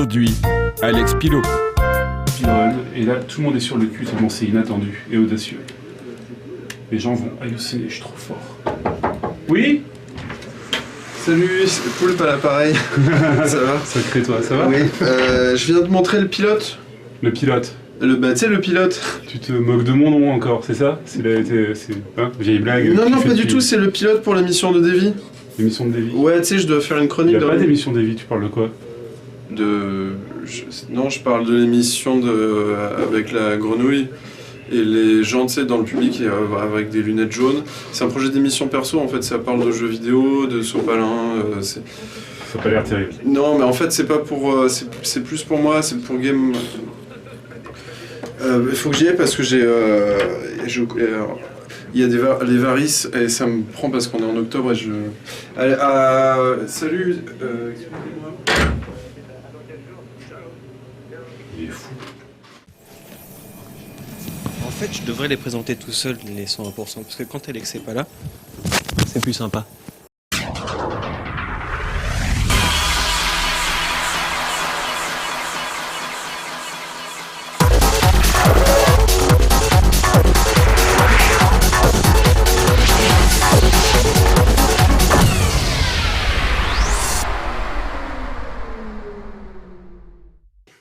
Aujourd'hui, Alex Pilot. Et là, tout le monde est sur le cul tellement c'est inattendu et audacieux. Les gens vont halluciner, je suis trop fort. Oui? Salut, c'est Poulpe à l'appareil. Ça va? Sacré toi, ça va? Oui. Je viens de montrer le pilote. Le pilote? Tu sais, le pilote. Tu te moques de mon nom encore, c'est ça? C'est vieille blague. Non, pas du tout, c'est le pilote pour l'émission de Davy. L'émission de Davy? Ouais, tu sais, je dois faire une chronique. Il n'y a pas d'émission Davy, tu parles de quoi? Non, je parle de l'émission avec la grenouille. Et les gens, tu sais, dans le public avec des lunettes jaunes. C'est un projet d'émission perso, en fait, ça parle de jeux vidéo, de sopalin. Ça n'a pas l'air terrible. Non, mais en fait, c'est pas pour. C'est plus pour moi, c'est pour game. Il faut que j'y aille parce que il y a les varices et ça me prend parce qu'on est en octobre et je. Allez, salut. Excusez-moi. Il est fou. En fait, je devrais les présenter tout seul, les 101%, parce que quand Alex n'est pas là, c'est plus sympa.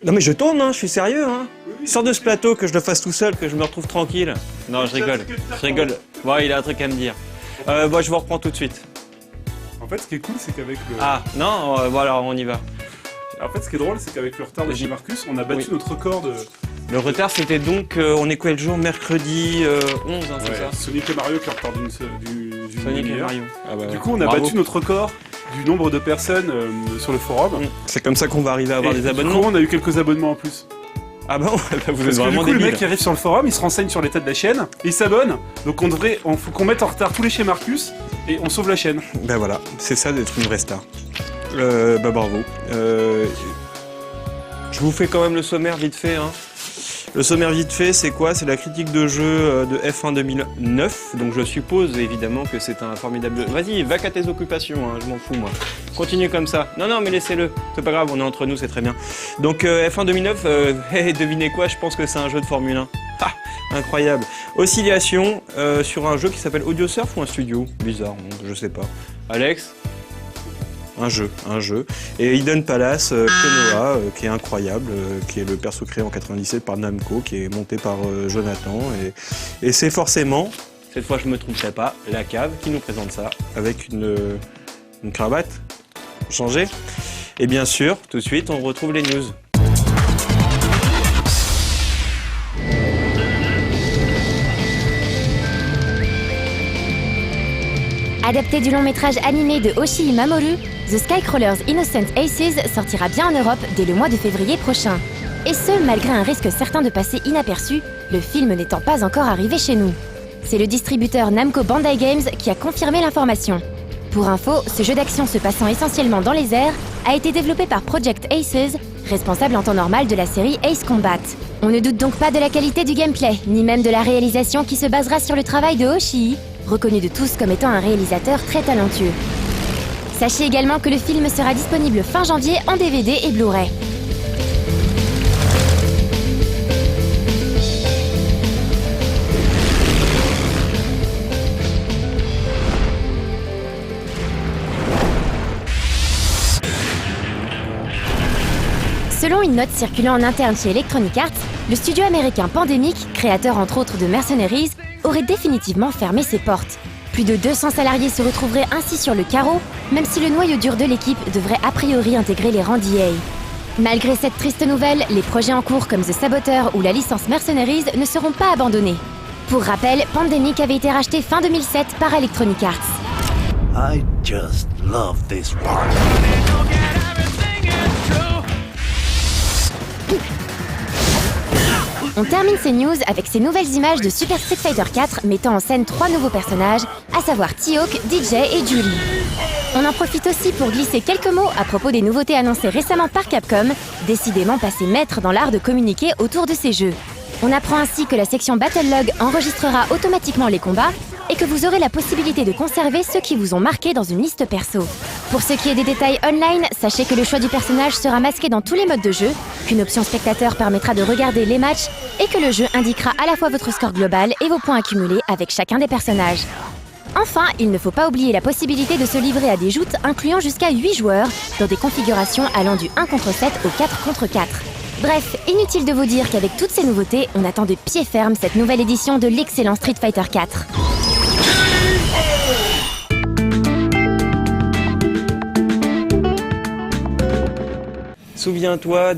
Non mais je tourne, hein, je suis sérieux. Hein. Sors de ce plateau, que je le fasse tout seul, que je me retrouve tranquille. Non, je rigole. Bon, il a un truc à me dire. Bon, je vous reprends tout de suite. En fait, ce qui est cool, c'est qu'avec le... Ah, non, bon alors on y va. En fait, ce qui est drôle, c'est qu'avec le retard de chez Marcus, on a battu notre record de... Le retard, c'était donc, on est quoi le jour? Mercredi 11, hein, c'est ça? Sonic et Mario qui ont retard d'une Sonic et Mario. Ah bah, du coup, on a battu notre record du nombre de personnes sur le forum. C'est comme ça qu'on va arriver à avoir des abonnements. Du coup, on a eu quelques abonnements en plus. Ah bon? Vous êtes vraiment débiles. Le mec débile. qui arrive sur le forum, il se renseigne sur l'état de la chaîne, il s'abonne. Donc faut qu'on mette en retard tous les chez Marcus et on sauve la chaîne. Ben voilà, c'est ça d'être une vraie star. Bah bravo. Je vous fais quand même le sommaire vite fait. Hein. Le sommaire vite fait, c'est quoi? C'est la critique de jeu de F1 2009. Donc je suppose évidemment que c'est un formidable... Vas-y, va qu'à tes occupations, hein, je m'en fous moi. Continue comme ça. Non, mais laissez-le. C'est pas grave, on est entre nous, c'est très bien. Donc F1 2009, devinez quoi? Je pense que c'est un jeu de Formule 1. Ah, incroyable. Oscillation sur un jeu qui s'appelle Audiosurf ou un studio? Bizarre, je sais pas. Alex? Un jeu. Et Hidden Palace, Konoha, qui est incroyable, qui est le perso créé en 97 par Namco, qui est monté par Jonathan. Et c'est forcément, cette fois je me tromperai pas, la cave qui nous présente ça, avec une cravate changée. Et bien sûr, tout de suite, on retrouve les news. Adapté du long métrage animé de Oshii Mamoru, The Skycrawlers Innocent Aces sortira bien en Europe dès le mois de février prochain. Et ce, malgré un risque certain de passer inaperçu, le film n'étant pas encore arrivé chez nous. C'est le distributeur Namco Bandai Games qui a confirmé l'information. Pour info, ce jeu d'action se passant essentiellement dans les airs a été développé par Project Aces, responsable en temps normal de la série Ace Combat. On ne doute donc pas de la qualité du gameplay, ni même de la réalisation qui se basera sur le travail de Oshii, reconnu de tous comme étant un réalisateur très talentueux. Sachez également que le film sera disponible fin janvier en DVD et Blu-ray. Selon une note circulant en interne chez Electronic Arts, le studio américain Pandemic, créateur entre autres de Mercenaries, aurait définitivement fermé ses portes. Plus de 200 salariés se retrouveraient ainsi sur le carreau, même si le noyau dur de l'équipe devrait a priori intégrer les rangs d'EA. Malgré cette triste nouvelle, les projets en cours comme The Saboteur ou la licence Mercenaries ne seront pas abandonnés. Pour rappel, Pandemic avait été racheté fin 2007 par Electronic Arts. I just love this part. On termine ces news avec ces nouvelles images de Super Street Fighter 4 mettant en scène 3 nouveaux personnages, à savoir T-Hawk, DJ et Julie. On en profite aussi pour glisser quelques mots à propos des nouveautés annoncées récemment par Capcom, décidément passé maître dans l'art de communiquer autour de ces jeux. On apprend ainsi que la section Battle Log enregistrera automatiquement les combats et que vous aurez la possibilité de conserver ceux qui vous ont marqué dans une liste perso. Pour ce qui est des détails online, sachez que le choix du personnage sera masqué dans tous les modes de jeu, qu'une option spectateur permettra de regarder les matchs et que le jeu indiquera à la fois votre score global et vos points accumulés avec chacun des personnages. Enfin, il ne faut pas oublier la possibilité de se livrer à des joutes incluant jusqu'à 8 joueurs dans des configurations allant du 1 contre 7 au 4 contre 4. Bref, inutile de vous dire qu'avec toutes ces nouveautés, on attend de pied ferme cette nouvelle édition de l'excellent Street Fighter 4. Souviens-toi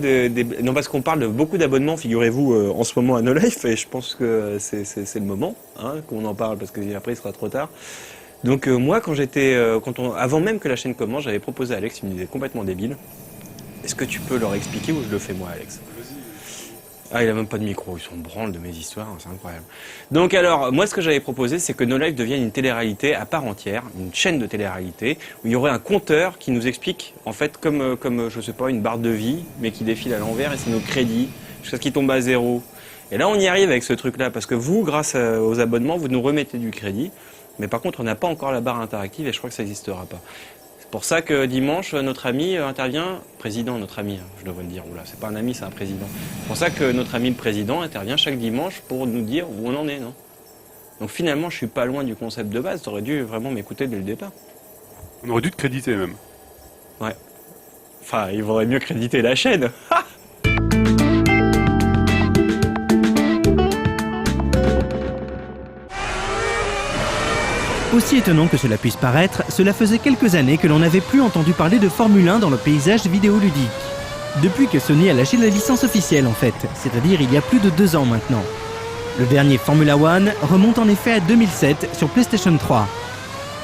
non, parce qu'on parle de beaucoup d'abonnements, figurez-vous, en ce moment à No Life, et je pense que c'est le moment qu'on en parle, parce que après il sera trop tard. Donc moi, avant même que la chaîne commence, j'avais proposé à Alex une idée complètement débile. Est-ce que tu peux leur expliquer ou je le fais moi, Alex ? Ah, il a même pas de micro, ils sont branles de mes histoires, c'est incroyable. Donc alors, moi ce que j'avais proposé, c'est que No Life devienne une télé-réalité à part entière, une chaîne de télé-réalité, où il y aurait un compteur qui nous explique, en fait, comme je sais pas, une barre de vie, mais qui défile à l'envers, et c'est nos crédits, jusqu'à ce qu'il tombe à 0. Et là, on y arrive avec ce truc-là, parce que vous, grâce aux abonnements, vous nous remettez du crédit, mais par contre, on n'a pas encore la barre interactive, et je crois que ça n'existera pas. C'est pour ça que dimanche, notre ami intervient, notre ami, je devrais le dire, oula, c'est pas un ami, c'est un président. C'est pour ça que notre ami le président intervient chaque dimanche pour nous dire où on en est, non ? Donc finalement, je suis pas loin du concept de base, t'aurais dû vraiment m'écouter dès le départ. On aurait dû te créditer même. Ouais. Enfin, il vaudrait mieux créditer la chaîne. Aussi étonnant que cela puisse paraître, cela faisait quelques années que l'on n'avait plus entendu parler de Formule 1 dans le paysage vidéoludique. Depuis que Sony a lâché la licence officielle en fait, c'est-à-dire il y a plus de 2 ans maintenant. Le dernier Formula One remonte en effet à 2007 sur PlayStation 3.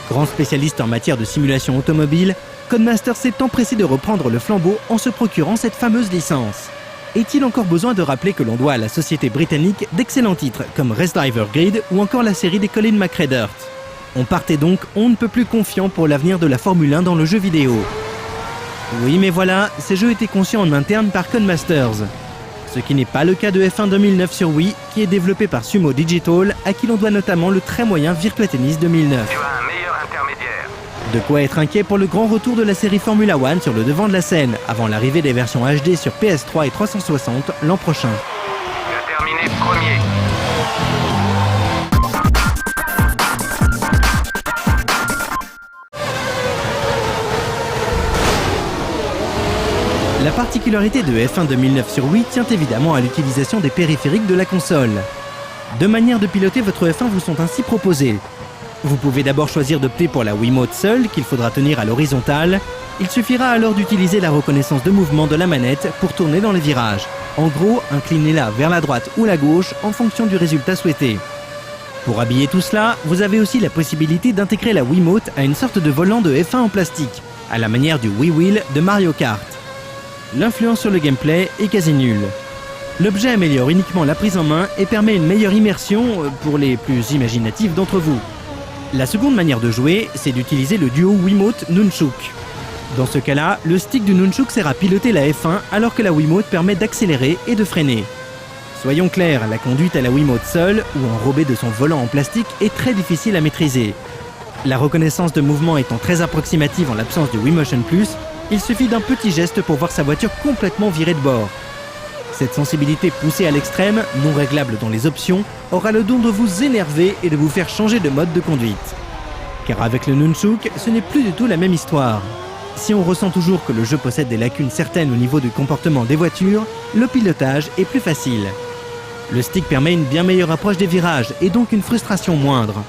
Grand spécialiste en matière de simulation automobile, Codemasters s'est empressé de reprendre le flambeau en se procurant cette fameuse licence. Est-il encore besoin de rappeler que l'on doit à la société britannique d'excellents titres comme Race Driver Grid ou encore la série des Colin McRae? On partait donc on ne peut plus confiant pour l'avenir de la Formule 1 dans le jeu vidéo. Oui mais voilà, ces jeux étaient conçus en interne par Codemasters. Ce qui n'est pas le cas de F1 2009 sur Wii, qui est développé par Sumo Digital, à qui l'on doit notamment le très moyen Virtua Tennis 2009. Tu as un meilleur intermédiaire. De quoi être inquiet pour le grand retour de la série Formula One sur le devant de la scène, avant l'arrivée des versions HD sur PS3 et 360 l'an prochain. Tu as terminé premier. La particularité de F1 2009 sur Wii tient évidemment à l'utilisation des périphériques de la console. Deux manières de piloter votre F1 vous sont ainsi proposées. Vous pouvez d'abord choisir d'opter pour la Wiimote seule, qu'il faudra tenir à l'horizontale. Il suffira alors d'utiliser la reconnaissance de mouvement de la manette pour tourner dans les virages. En gros, inclinez-la vers la droite ou la gauche en fonction du résultat souhaité. Pour habiller tout cela, vous avez aussi la possibilité d'intégrer la Wiimote à une sorte de volant de F1 en plastique, à la manière du Wii Wheel de Mario Kart. L'influence sur le gameplay est quasi nulle. L'objet améliore uniquement la prise en main et permet une meilleure immersion pour les plus imaginatifs d'entre vous. La seconde manière de jouer, c'est d'utiliser le duo Wiimote Nunchuk. Dans ce cas-là, le stick du Nunchuk sert à piloter la F1 alors que la Wiimote permet d'accélérer et de freiner. Soyons clairs, la conduite à la Wiimote seule ou enrobée de son volant en plastique est très difficile à maîtriser. La reconnaissance de mouvement étant très approximative en l'absence du Wiimotion Plus, il suffit d'un petit geste pour voir sa voiture complètement virée de bord. Cette sensibilité poussée à l'extrême, non réglable dans les options, aura le don de vous énerver et de vous faire changer de mode de conduite. Car avec le Nunchuk, ce n'est plus du tout la même histoire. Si on ressent toujours que le jeu possède des lacunes certaines au niveau du comportement des voitures, le pilotage est plus facile. Le stick permet une bien meilleure approche des virages et donc une frustration moindre.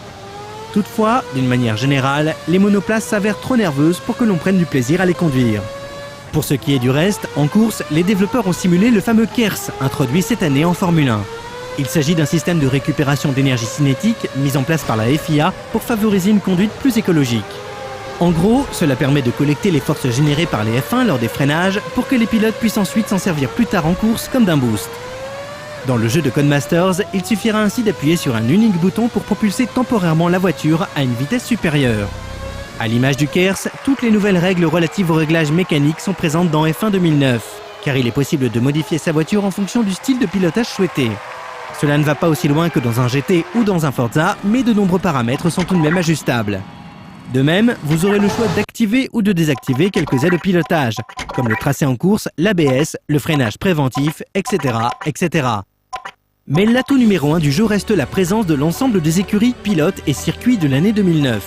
Toutefois, d'une manière générale, les monoplaces s'avèrent trop nerveuses pour que l'on prenne du plaisir à les conduire. Pour ce qui est du reste, en course, les développeurs ont simulé le fameux KERS, introduit cette année en Formule 1. Il s'agit d'un système de récupération d'énergie cinétique mis en place par la FIA pour favoriser une conduite plus écologique. En gros, cela permet de collecter les forces générées par les F1 lors des freinages pour que les pilotes puissent ensuite s'en servir plus tard en course comme d'un boost. Dans le jeu de Codemasters, il suffira ainsi d'appuyer sur un unique bouton pour propulser temporairement la voiture à une vitesse supérieure. À l'image du KERS, toutes les nouvelles règles relatives au réglage mécanique sont présentes dans F1 2009, car il est possible de modifier sa voiture en fonction du style de pilotage souhaité. Cela ne va pas aussi loin que dans un GT ou dans un Forza, mais de nombreux paramètres sont tout de même ajustables. De même, vous aurez le choix d'activer ou de désactiver quelques aides de pilotage, comme le tracé en course, l'ABS, le freinage préventif, etc., etc. Mais l'atout numéro 1 du jeu reste la présence de l'ensemble des écuries, pilotes et circuits de l'année 2009.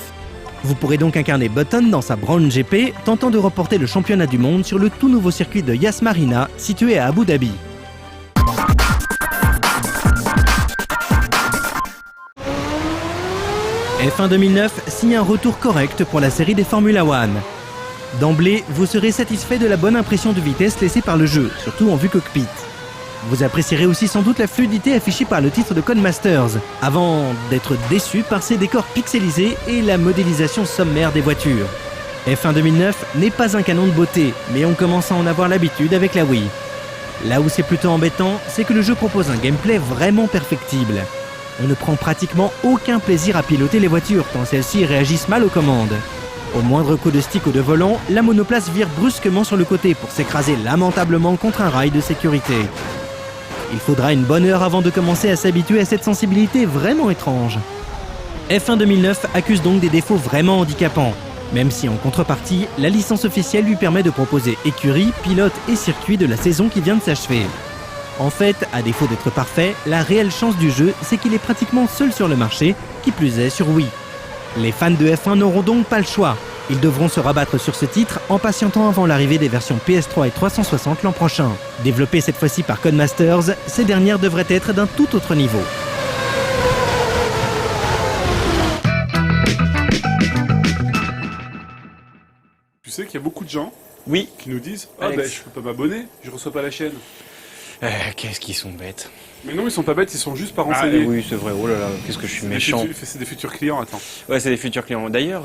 Vous pourrez donc incarner Button dans sa Brown GP, tentant de remporter le championnat du monde sur le tout nouveau circuit de Yas Marina, situé à Abu Dhabi. F1 2009 signe un retour correct pour la série des Formula One. D'emblée, vous serez satisfait de la bonne impression de vitesse laissée par le jeu, surtout en vue cockpit. Vous apprécierez aussi sans doute la fluidité affichée par le titre de Codemasters, avant d'être déçu par ses décors pixelisés et la modélisation sommaire des voitures. F1 2009 n'est pas un canon de beauté, mais on commence à en avoir l'habitude avec la Wii. Là où c'est plutôt embêtant, c'est que le jeu propose un gameplay vraiment perfectible. On ne prend pratiquement aucun plaisir à piloter les voitures, tant celles-ci réagissent mal aux commandes. Au moindre coup de stick ou de volant, la monoplace vire brusquement sur le côté pour s'écraser lamentablement contre un rail de sécurité. Il faudra une bonne heure avant de commencer à s'habituer à cette sensibilité vraiment étrange. F1 2009 accuse donc des défauts vraiment handicapants, même si en contrepartie, la licence officielle lui permet de proposer écurie, pilote et circuit de la saison qui vient de s'achever. En fait, à défaut d'être parfait, la réelle chance du jeu, c'est qu'il est pratiquement seul sur le marché, qui plus est sur Wii. Les fans de F1 n'auront donc pas le choix. Ils devront se rabattre sur ce titre en patientant avant l'arrivée des versions PS3 et 360 l'an prochain. Développées cette fois-ci par Codemasters, ces dernières devraient être d'un tout autre niveau. Tu sais qu'il y a beaucoup de gens Oui. qui nous disent « Ah Alex. ben je peux pas m'abonner, je reçois pas la chaîne Qu'est-ce qu'ils sont bêtes. ». Mais non, ils sont pas bêtes, ils sont juste pas Ah renseignés. oui, c'est vrai. Oh là là, qu'est-ce que je suis méchant. C'est des futurs clients, attends. Ouais, c'est des futurs clients. D'ailleurs,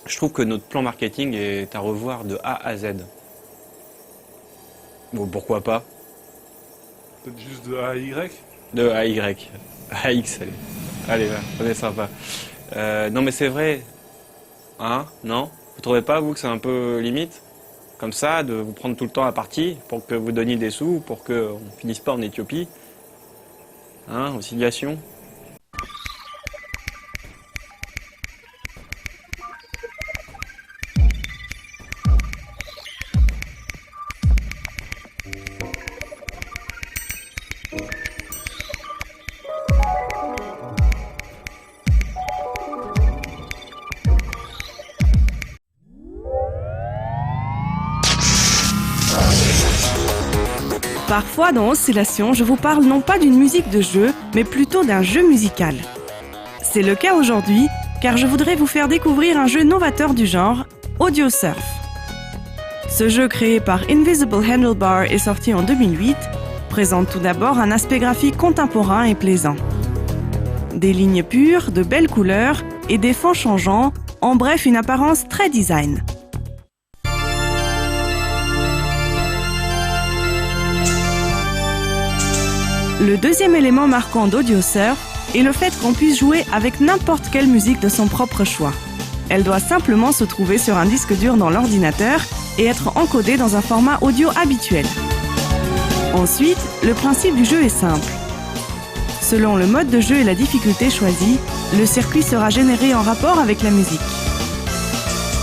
je trouve que notre plan marketing est à revoir de A à Z. Bon, pourquoi pas? Peut-être juste de A à Y. De A à Y. A à X, allez. Allez, là, on est sympa. Non, mais c'est vrai. Hein? Non? Vous trouvez pas, vous, que c'est un peu limite? Comme ça, de vous prendre tout le temps à partie pour que vous donniez des sous, pour qu'on finisse pas en Éthiopie? Hein? Oscillation? Parfois, dans Oscillation, je vous parle non pas d'une musique de jeu, mais plutôt d'un jeu musical. C'est le cas aujourd'hui, car je voudrais vous faire découvrir un jeu novateur du genre, Audio Surf. Ce jeu créé par Invisible Handlebar et sorti en 2008, présente tout d'abord un aspect graphique contemporain et plaisant. Des lignes pures, de belles couleurs et des fonds changeants, en bref une apparence très design. Le deuxième élément marquant d'Audio Surf est le fait qu'on puisse jouer avec n'importe quelle musique de son propre choix. Elle doit simplement se trouver sur un disque dur dans l'ordinateur et être encodée dans un format audio habituel. Ensuite, le principe du jeu est simple. Selon le mode de jeu et la difficulté choisie, le circuit sera généré en rapport avec la musique.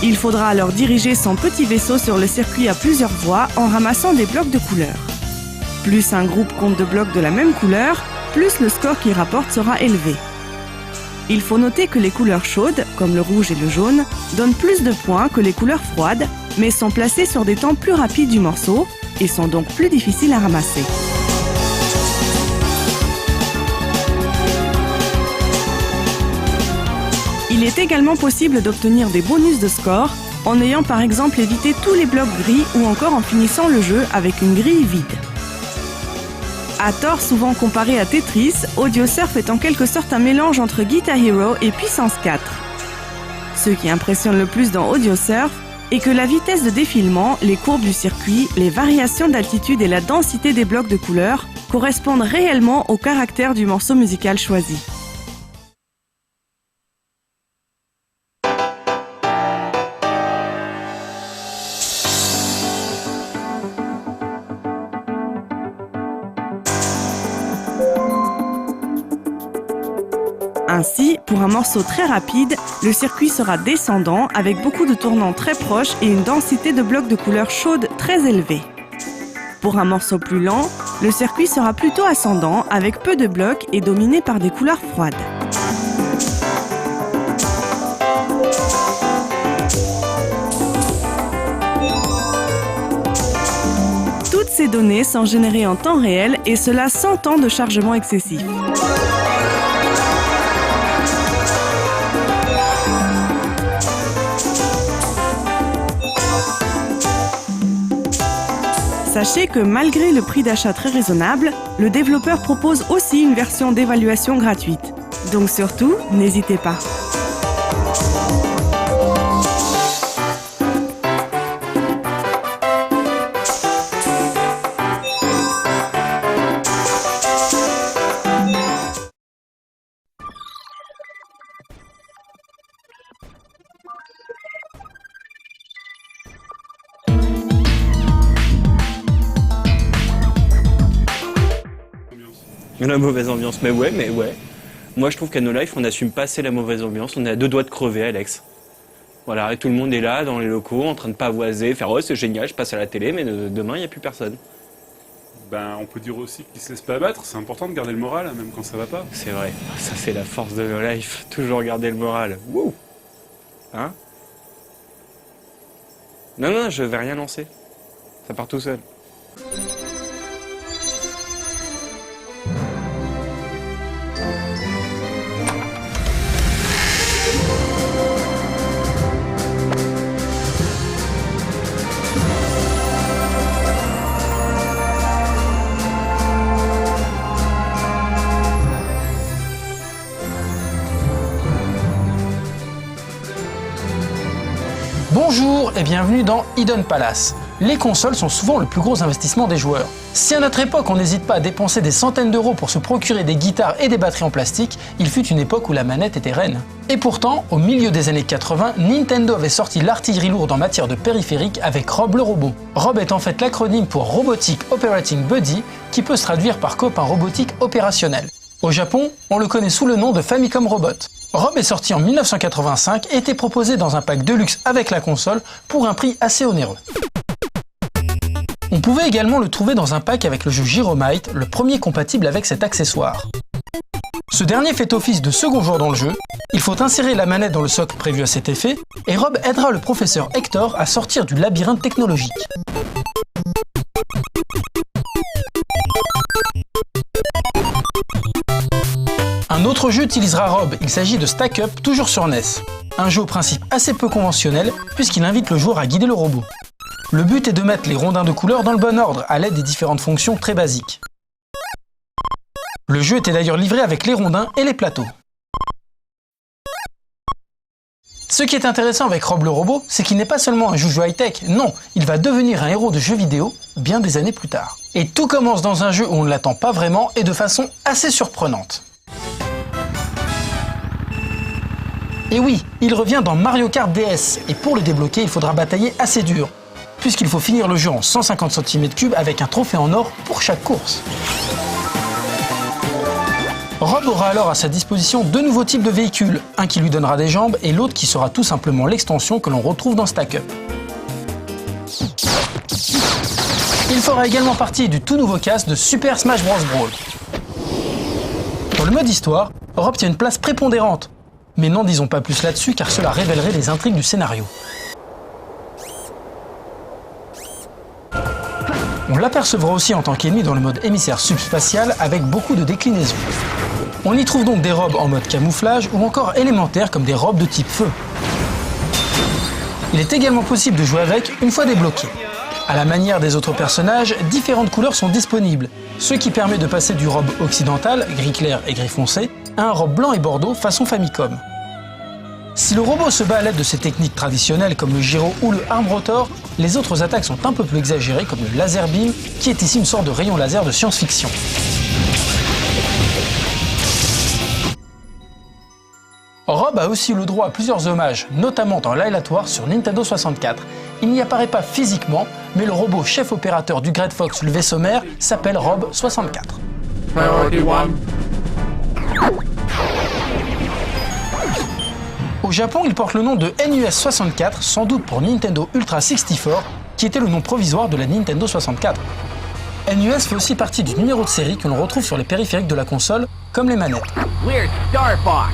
Il faudra alors diriger son petit vaisseau sur le circuit à plusieurs voies en ramassant des blocs de couleurs. Plus un groupe compte de blocs de la même couleur, plus le score qu'il rapporte sera élevé. Il faut noter que les couleurs chaudes, comme le rouge et le jaune, donnent plus de points que les couleurs froides, mais sont placées sur des temps plus rapides du morceau et sont donc plus difficiles à ramasser. Il est également possible d'obtenir des bonus de score en ayant par exemple évité tous les blocs gris ou encore en finissant le jeu avec une grille vide. À tort souvent comparé à Tetris, Audio Surf est en quelque sorte un mélange entre Guitar Hero et Puissance 4. Ce qui impressionne le plus dans Audio Surf est que la vitesse de défilement, les courbes du circuit, les variations d'altitude et la densité des blocs de couleurs correspondent réellement au caractère du morceau musical choisi. Un Ainsi, pour un morceau très rapide, le circuit sera descendant avec beaucoup de tournants très proches et une densité de blocs de couleur chaude très élevée. Pour un morceau plus lent, le circuit sera plutôt ascendant avec peu de blocs et dominé par des couleurs froides. Toutes ces données sont générées en temps réel et cela sans temps de chargement excessif. Sachez que malgré le prix d'achat très raisonnable, le développeur propose aussi une version d'évaluation gratuite. Donc surtout, n'hésitez pas. La mauvaise ambiance, mais ouais. Moi je trouve qu'à No Life, on n'assume pas assez la mauvaise ambiance, on est à 2 doigts de crever, Alex. Voilà, et tout le monde est là, dans les locaux, en train de pavoiser, faire « Oh, c'est génial, je passe à la télé », mais demain, il n'y a plus personne. Ben, on peut dire aussi qu'ils se laissent pas abattre, c'est important de garder le moral, même quand ça va pas. C'est vrai, ça c'est la force de No Life, toujours garder le moral. Wouh. Hein? Non, je vais rien lancer. Ça part tout seul. Bonjour et bienvenue dans Hidden Palace. Les consoles sont souvent le plus gros investissement des joueurs. Si à notre époque on n'hésite pas à dépenser des centaines d'euros pour se procurer des guitares et des batteries en plastique, il fut une époque où la manette était reine. Et pourtant, au milieu des années 80, Nintendo avait sorti l'artillerie lourde en matière de périphériques avec Rob le robot. Rob est en fait l'acronyme pour Robotic Operating Buddy, qui peut se traduire par copain robotique opérationnel. Au Japon, on le connaît sous le nom de Famicom Robot. Rob est sorti en 1985 et était proposé dans un pack Deluxe avec la console pour un prix assez onéreux. On pouvait également le trouver dans un pack avec le jeu Gyromite, le premier compatible avec cet accessoire. Ce dernier fait office de second joueur dans le jeu, il faut insérer la manette dans le socle prévu à cet effet, et Rob aidera le professeur Hector à sortir du labyrinthe technologique. Un autre jeu utilisera Rob, il s'agit de Stack Up, toujours sur NES. Un jeu au principe assez peu conventionnel, puisqu'il invite le joueur à guider le robot. Le but est de mettre les rondins de couleur dans le bon ordre, à l'aide des différentes fonctions très basiques. Le jeu était d'ailleurs livré avec les rondins et les plateaux. Ce qui est intéressant avec Rob le robot, c'est qu'il n'est pas seulement un joujou high-tech, non, il va devenir un héros de jeu vidéo bien des années plus tard. Et tout commence dans un jeu où on ne l'attend pas vraiment et de façon assez surprenante. Et oui, il revient dans Mario Kart DS, et pour le débloquer, il faudra batailler assez dur, puisqu'il faut finir le jeu en 150 cm3 avec un trophée en or pour chaque course. Rob aura alors à sa disposition 2 nouveaux types de véhicules, un qui lui donnera des jambes et l'autre qui sera tout simplement l'extension que l'on retrouve dans Stack Up. Il fera également partie du tout nouveau cast de Super Smash Bros. Brawl. Dans le mode histoire, Rob tient une place prépondérante, mais n'en disons pas plus là-dessus car cela révélerait les intrigues du scénario. On l'apercevra aussi en tant qu'ennemi dans le mode émissaire subspatial avec beaucoup de déclinaisons. On y trouve donc des robes en mode camouflage ou encore élémentaires comme des robes de type feu. Il est également possible de jouer avec une fois débloqué. À la manière des autres personnages, différentes couleurs sont disponibles, ce qui permet de passer du robe occidental, gris clair et gris foncé, à un robe blanc et bordeaux façon Famicom. Si le robot se bat à l'aide de ces techniques traditionnelles comme le gyro ou le arm rotor, les autres attaques sont un peu plus exagérées comme le laser beam, qui est ici une sorte de rayon laser de science-fiction. Rob a aussi eu le droit à plusieurs hommages, notamment dans l'Ailatoire sur Nintendo 64. Il n'y apparaît pas physiquement, mais le robot chef opérateur du Great Fox, le vaisseau mère, s'appelle Rob 64. Au Japon, il porte le nom de NUS 64, sans doute pour Nintendo Ultra 64, qui était le nom provisoire de la Nintendo 64. NUS fait aussi partie du numéro de série que l'on retrouve sur les périphériques de la console, comme les manettes. We're Star Fox.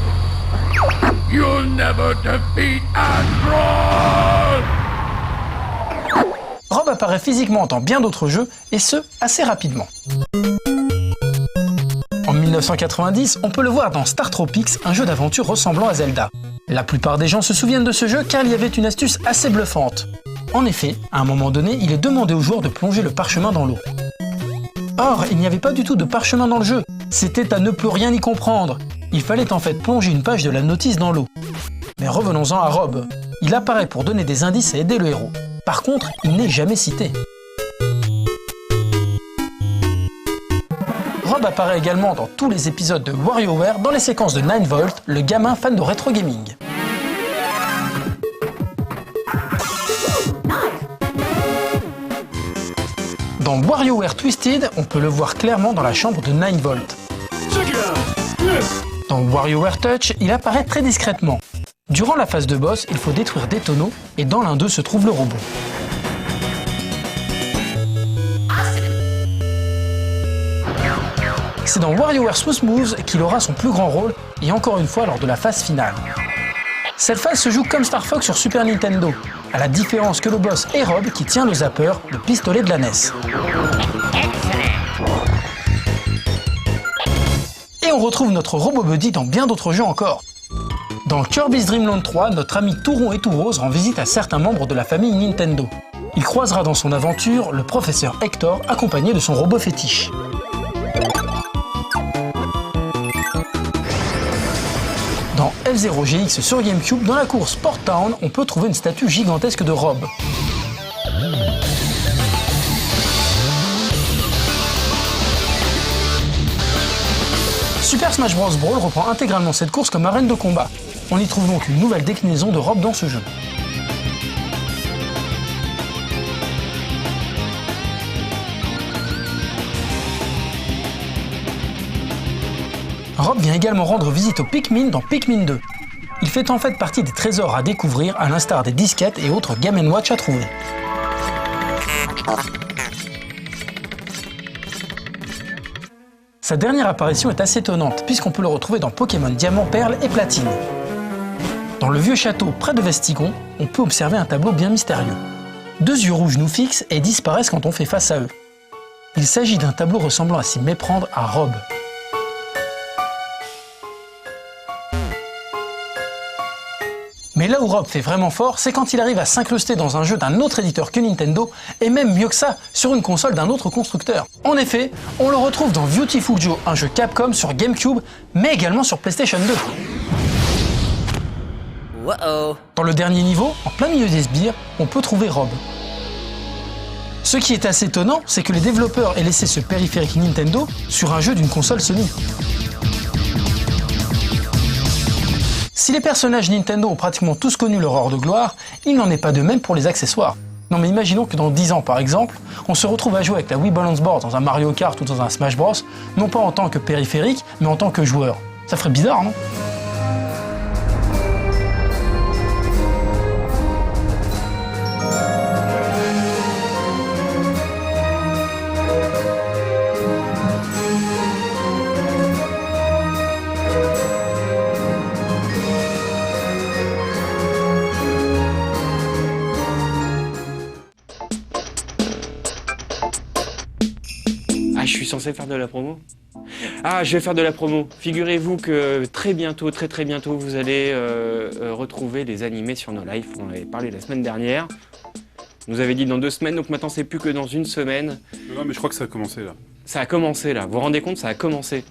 You'll never defeat Astron! Rob apparaît physiquement dans bien d'autres jeux, et ce, assez rapidement. En 1990, on peut le voir dans Star Tropics, un jeu d'aventure ressemblant à Zelda. La plupart des gens se souviennent de ce jeu car il y avait une astuce assez bluffante. En effet, à un moment donné, il est demandé aux joueurs de plonger le parchemin dans l'eau. Or, il n'y avait pas du tout de parchemin dans le jeu, c'était à ne plus rien y comprendre. Il fallait en fait plonger une page de la notice dans l'eau. Mais revenons-en à Rob. Il apparaît pour donner des indices et aider le héros. Par contre, il n'est jamais cité. Rob apparaît également dans tous les épisodes de WarioWare dans les séquences de 9V, le gamin fan de rétro gaming. Dans WarioWare Twisted, on peut le voir clairement dans la chambre de 9V. Dans WarioWare Touch, il apparaît très discrètement. Durant la phase de boss, il faut détruire des tonneaux, et dans l'un d'eux se trouve le robot. C'est dans WarioWare Smooth Moves qu'il aura son plus grand rôle, et encore une fois lors de la phase finale. Cette phase se joue comme Star Fox sur Super Nintendo, à la différence que le boss est Rob qui tient le zapper, le pistolet de la NES. Et on retrouve notre robot buddy dans bien d'autres jeux encore. Dans Kirby's Dream Land 3, notre ami tout rond et tout rose rend visite à certains membres de la famille Nintendo. Il croisera dans son aventure le professeur Hector accompagné de son robot fétiche. Dans F-Zero GX sur GameCube, dans la course Port Town, on peut trouver une statue gigantesque de Rob. Super Smash Bros. Brawl reprend intégralement cette course comme arène de combat. On y trouve donc une nouvelle déclinaison de Rob dans ce jeu. Rob vient également rendre visite aux Pikmin dans Pikmin 2. Il fait en fait partie des trésors à découvrir, à l'instar des disquettes et autres Game & Watch à trouver. Sa dernière apparition est assez étonnante, puisqu'on peut le retrouver dans Pokémon Diamant, Perle et Platine. Dans le vieux château près de Vestigon, on peut observer un tableau bien mystérieux. Deux yeux rouges nous fixent et disparaissent quand on fait face à eux. Il s'agit d'un tableau ressemblant à s'y méprendre à Rob. Mais là où Rob fait vraiment fort, c'est quand il arrive à s'incruster dans un jeu d'un autre éditeur que Nintendo, et même mieux que ça, sur une console d'un autre constructeur. En effet, on le retrouve dans Beautiful Joe, un jeu Capcom sur GameCube, mais également sur PlayStation 2. Dans le dernier niveau, en plein milieu des sbires, on peut trouver Rob. Ce qui est assez étonnant, c'est que les développeurs aient laissé ce périphérique Nintendo sur un jeu d'une console Sony. Si les personnages Nintendo ont pratiquement tous connu leur heure de gloire, il n'en est pas de même pour les accessoires. Non mais imaginons que dans 10 ans par exemple, on se retrouve à jouer avec la Wii Balance Board dans un Mario Kart ou dans un Smash Bros, non pas en tant que périphérique, mais en tant que joueur. Ça ferait bizarre, non ? Je suis censé faire de la promo? Ah, je vais faire de la promo. Figurez-vous que très bientôt, très bientôt, vous allez retrouver les animés sur nos lives. On en avait parlé la semaine dernière. On nous avait dit dans 2 semaines, donc maintenant c'est plus que dans 1 semaine. Non, mais je crois que ça a commencé là. Ça a commencé là, vous vous rendez compte, ça a commencé.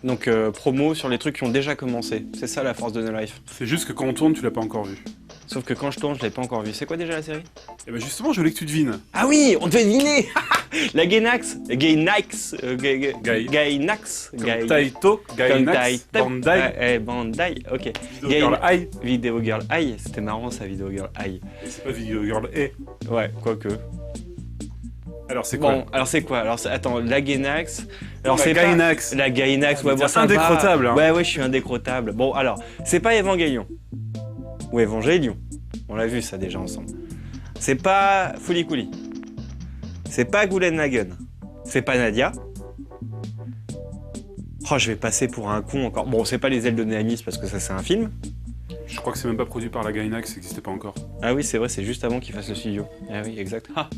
Donc promo sur les trucs qui ont déjà commencé. C'est ça la force de No Life. C'est juste que quand on tourne, tu l'as pas encore vu. Sauf que quand je tourne, je l'ai pas encore vu. C'est quoi déjà la série? Et ben justement, je voulais que tu devines. Ah oui, on devait deviner. La Gainax, Gainax, Taito, Gainax, Bandai. Bandai, ok. Video Girl Eye. Video Girl Eye, c'était marrant ça, Video Girl Eye. C'est pas Video Girl E. Ouais, quoique. Alors c'est quoi? Bon, alors c'est quoi? Alors attends, la Gainax. Alors la c'est Gainax. La Gainax, ouais, bon, ça indécrottable. va. Hein. Ouais, je suis indécrottable. Bon, alors, c'est pas Evangelion. ou Evangelion. On l'a vu ça déjà ensemble. C'est pas Fooly Cooly. C'est pas Gurren Lagann. C'est pas Nadia. Oh, je vais passer pour un con encore. Bon, c'est pas Les ailes de Néamis parce que ça c'est un film. Je crois que c'est même pas produit par la Gainax, ça n'existait pas encore. Ah oui, c'est vrai, c'est juste avant qu'il fasse le studio. Ah oui, exact. Ah.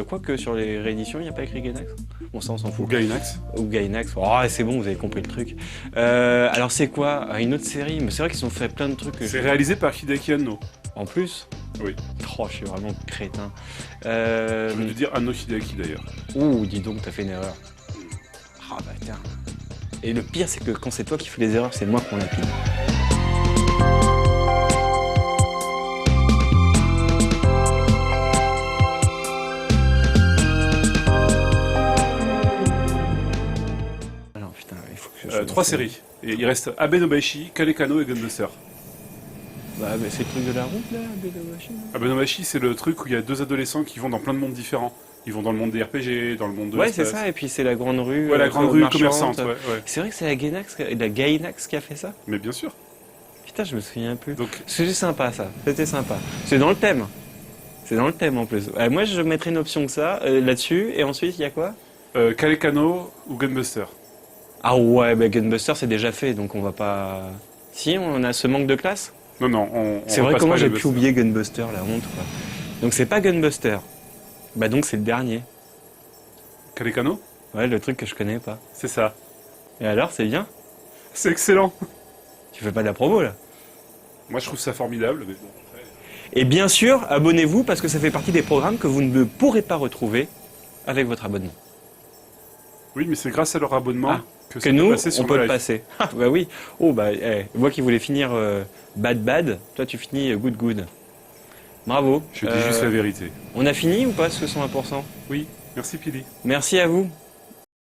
Quoique sur les rééditions, il n'y a pas écrit Gainax. Bon, ça on s'en Ou fout. Gainax. Ou Gainax. Oh, c'est bon, vous avez compris le truc. Alors c'est quoi? Une autre série? Mais c'est vrai qu'ils ont fait plein de trucs que C'est réalisé par Hideaki Anno. En plus? Oui. Oh, je suis vraiment crétin. Je veux te dire Anno Hideaki d'ailleurs. Ouh, dis donc, t'as fait une erreur. Ah bah tiens. Et le pire, c'est que quand c'est toi qui fais les erreurs, c'est moi qu'on lapide. Alors putain, il faut que je... 3 séries. Et il reste Abe no Baishi, Kalekano et Gunbuster. Bah, mais c'est le truc de la route là, Bedowashi. Abe no Baishi, c'est le truc où il y a 2 adolescents qui vont dans plein de mondes différents. Ils vont dans le monde des RPG, dans le monde de Ouais, c'est l'espace. ça, et puis c'est la grande rue. Ouais, la grande rue marchande. commerçante, ouais. C'est vrai que c'est la Gainax qui a fait ça? Mais bien sûr. Putain, je me souviens plus. Donc, C'était sympa ça, c'était sympa. C'est dans le thème. C'est dans le thème en plus. Moi je mettrais une option que ça, là-dessus, et ensuite il y a quoi? Kalekano ou Gunbuster. Ah ouais, bah Gunbuster c'est déjà fait, donc on va pas... Si, on a ce manque de classe? Non, non, C'est vrai, repasse comment pas j'ai Gunbuster. pu oublier Gunbuster, la honte quoi. Donc c'est pas Gunbuster. Bah donc c'est le dernier. Kalekano? Ouais, le truc que je connais pas. C'est ça. Et alors, c'est bien? C'est excellent. Tu fais pas de la promo là? Moi, je trouve ça formidable. Mais bon. Et bien sûr, abonnez-vous parce que ça fait partie des programmes que vous ne pourrez pas retrouver avec votre abonnement. Oui, mais c'est grâce à leur abonnement que ça Que nous, peut passer sur on peut le live. passer. Ah, bah oui. Oh, bah, moi qui voulais finir bad, toi tu finis good. Bravo. Je dis juste la vérité. On a fini ou pas ce 101%? Oui, merci Pili. Merci à vous.